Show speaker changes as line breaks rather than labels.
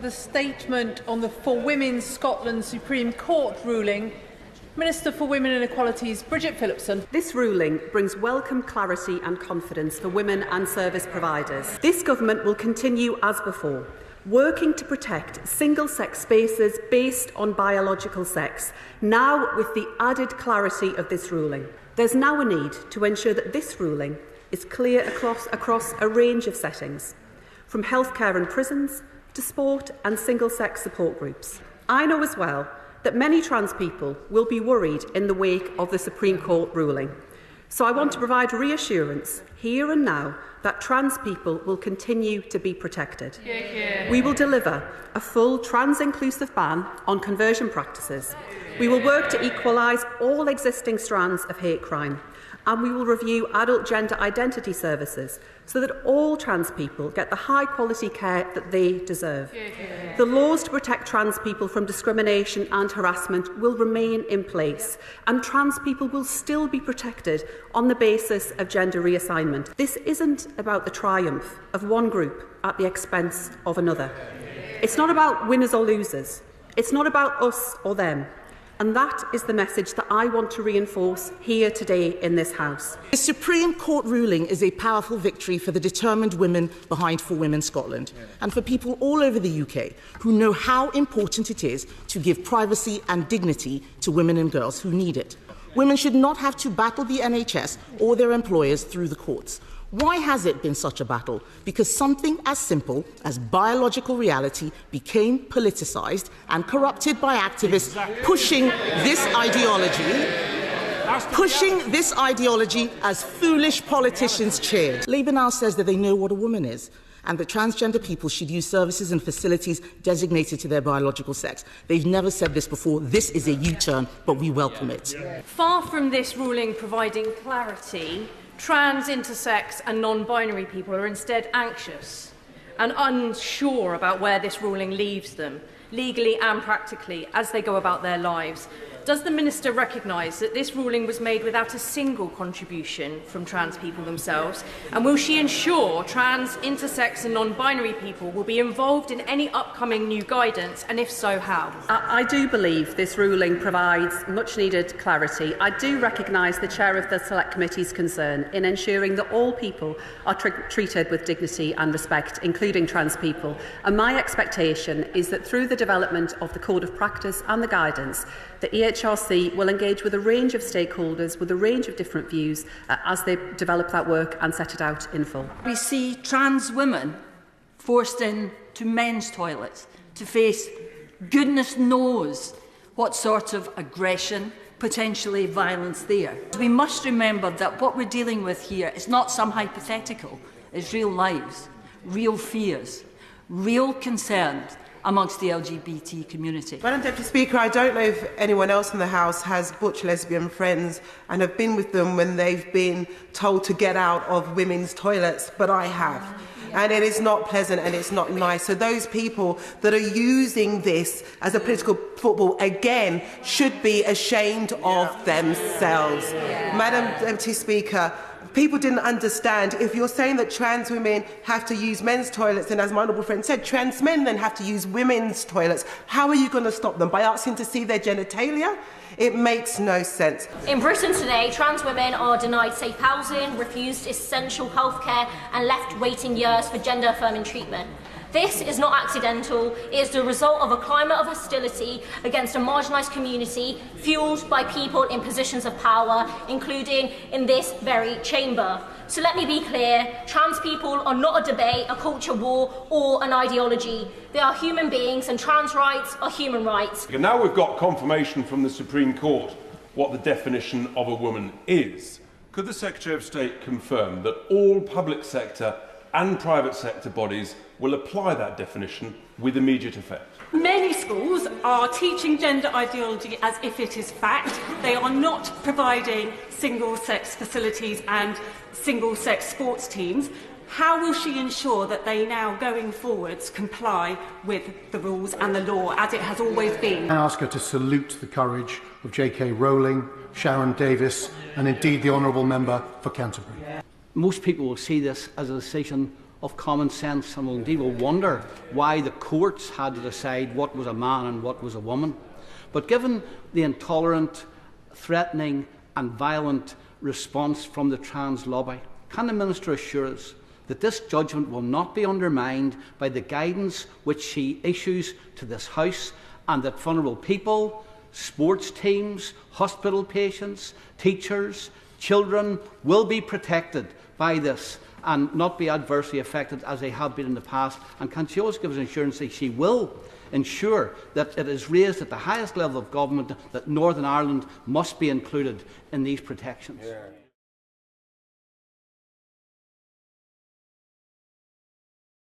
The statement on the For Women Scotland Supreme Court ruling, Minister for Women and Equalities, Bridget Phillipson.
This ruling brings welcome clarity and confidence for women and service providers. This government will continue as before, working to protect single-sex spaces based on biological sex, now with the added clarity of this ruling. There's now a need to ensure that this ruling is clear across a range of settings, from healthcare and prisons to sport and single-sex support groups. I know as well that many trans people will be worried in the wake of the Supreme Court ruling. So I want to provide reassurance here and now that trans people will continue to be protected. We will deliver a full trans-inclusive ban on conversion practices. We will work to equalise all existing strands of hate crime. And we will review adult gender identity services so that all trans people get the high-quality care that they deserve. The laws to protect trans people from discrimination and harassment will remain in place, and trans people will still be protected on the basis of gender reassignment. This isn't about the triumph of one group at the expense of another. It's not about winners or losers. It's not about us or them. And that is the message that I want to reinforce here today in this House.
The Supreme Court ruling is a powerful victory for the determined women behind For Women Scotland and for people all over the UK who know how important it is to give privacy and dignity to women and girls who need it. Women should not have to battle the NHS or their employers through the courts. Why has it been such a battle? Because something as simple as biological reality became politicised and corrupted by activists pushing this ideology as foolish politicians cheered. Labour now says that they know what a woman is and that transgender people should use services and facilities designated to their biological sex. They've never said this before. This is a U-turn, but we welcome it.
Far from this ruling providing clarity, trans, intersex and non-binary people are instead anxious and unsure about where this ruling leaves them, legally and practically, as they go about their lives. Does the Minister recognise that this ruling was made without a single contribution from trans people themselves? And will she ensure trans, intersex and non-binary people will be involved in any upcoming new guidance, and if so, how?
I do believe this ruling provides much-needed clarity. I do recognise the Chair of the Select Committee's concern in ensuring that all people are treated with dignity and respect, including trans people. And my expectation is that through the development of the Code of Practice and the guidance, the EHRC will engage with a range of stakeholders with a range of different views as they develop that work and set it out in full.
We see trans women forced into men's toilets to face goodness knows what sort of aggression, potentially violence there. We must remember that what we're dealing with here is not some hypothetical, it's real lives, real fears, real concerns amongst the LGBT community.
Madam Deputy Speaker, I don't know if anyone else in the House has butch lesbian friends and have been with them when they've been told to get out of women's toilets, but I have. And it is not pleasant and it's not nice. So those people that are using this as a political football, again, should be ashamed of themselves. Madam Deputy Speaker, people didn't understand. If you're saying that trans women have to use men's toilets, and as my honourable friend said, trans men then have to use women's toilets, how are you going to stop them? By asking to see their genitalia? It makes no sense.
In Britain today, trans women are denied safe housing, refused essential healthcare and left waiting years for gender-affirming treatment. This is not accidental. It is the result of a climate of hostility against a marginalised community fuelled by people in positions of power, including in this very chamber. So let me be clear, trans people are not a debate, a culture war or an ideology. They are human beings and trans rights are human rights.
And now we've got confirmation from the Supreme Court what the definition of a woman is. Could the Secretary of State confirm that all public sector and private sector bodies will apply that definition with immediate effect?
Many schools are teaching gender ideology as if it is fact. They are not providing single-sex facilities and single-sex sports teams. How will she ensure that they now, going forwards, comply with the rules and the law as it has always been?
I ask her to salute the courage of J.K. Rowling, Sharon Davis and indeed the Honourable Member for Canterbury.
Most people will see this as a decision of common sense, and indeed will wonder why the courts had to decide what was a man and what was a woman. But given the intolerant, threatening and violent response from the trans lobby, can the Minister assure us that this judgment will not be undermined by the guidance which she issues to this House, and that vulnerable people, sports teams, hospital patients, teachers, children will be protected by this and not be adversely affected as they have been in the past? And can she also give us assurance that she will ensure that it is raised at the highest level of government that Northern Ireland must be included in these protections? Yeah.